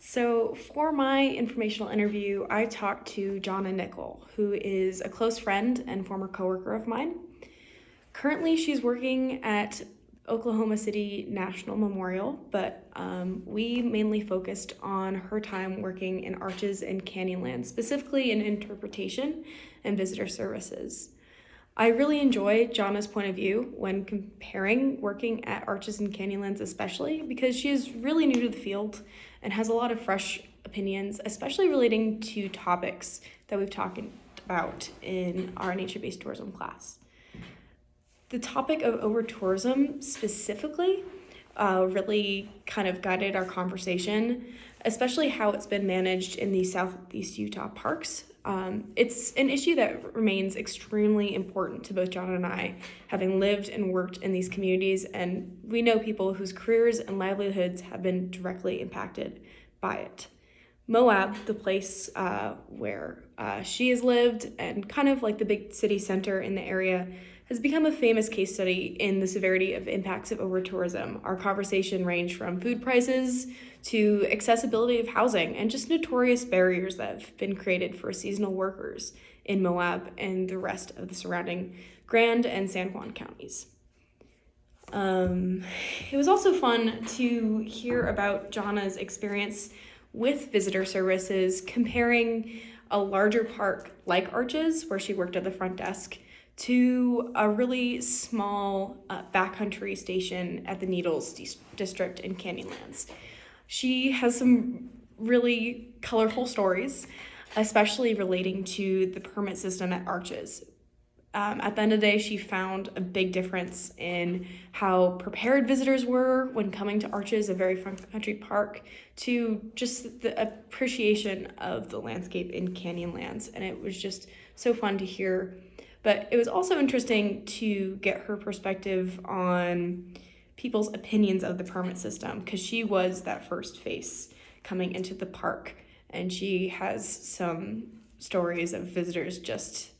So for my informational interview, I talked to Jonna Nickel, who is a close friend and former coworker of mine. Currently, she's working at Oklahoma City National Memorial, but we mainly focused on her time working in Arches and Canyonlands, specifically in interpretation and visitor services. I really enjoy Jonna's point of view when comparing working at Arches and Canyonlands, especially because she is really new to the field and has a lot of fresh opinions, especially relating to topics that we've talked about in our nature-based tourism class. The topic of over-tourism specifically really kind of guided our conversation, especially how it's been managed in the Southeast Utah parks. It's an issue that remains extremely important to both John and I, having lived and worked in these communities, and we know people whose careers and livelihoods have been directly impacted by it. Moab, the place where she has lived and kind of like the big city center in the area, has become a famous case study in the severity of impacts of over-tourism. Our conversation ranged from food prices to accessibility of housing and just notorious barriers that have been created for seasonal workers in Moab and the rest of the surrounding Grand and San Juan counties. It was also fun to hear about Jonna's experience with visitor services, comparing a larger park like Arches, where she worked at the front desk, to a really small backcountry station at the Needles district in Canyonlands. She has some really colorful stories, especially relating to the permit system at Arches. At the end of the day, she found a big difference in how prepared visitors were when coming to Arches, a very front country park, to just the appreciation of the landscape in Canyonlands. And it was just so fun to hear. But it was also interesting to get her perspective on people's opinions of the permit system, because she was that first face coming into the park, and she has some stories of visitors just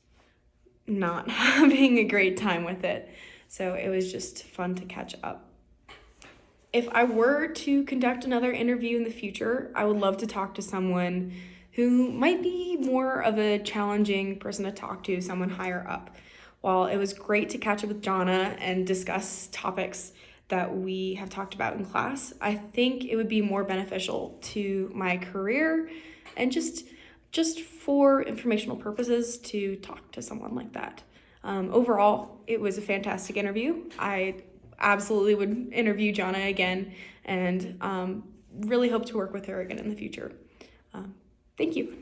not having a great time with it. So it was just fun to catch up. If I were to conduct another interview in the future, I would love to talk to someone who might be more of a challenging person to talk to, someone higher up. While it was great to catch up with Jonna and discuss topics that we have talked about in class, I think it would be more beneficial to my career and just for informational purposes to talk to someone like that. Overall, it was a fantastic interview. I absolutely would interview Jonna again, and really hope to work with her again in the future. Thank you.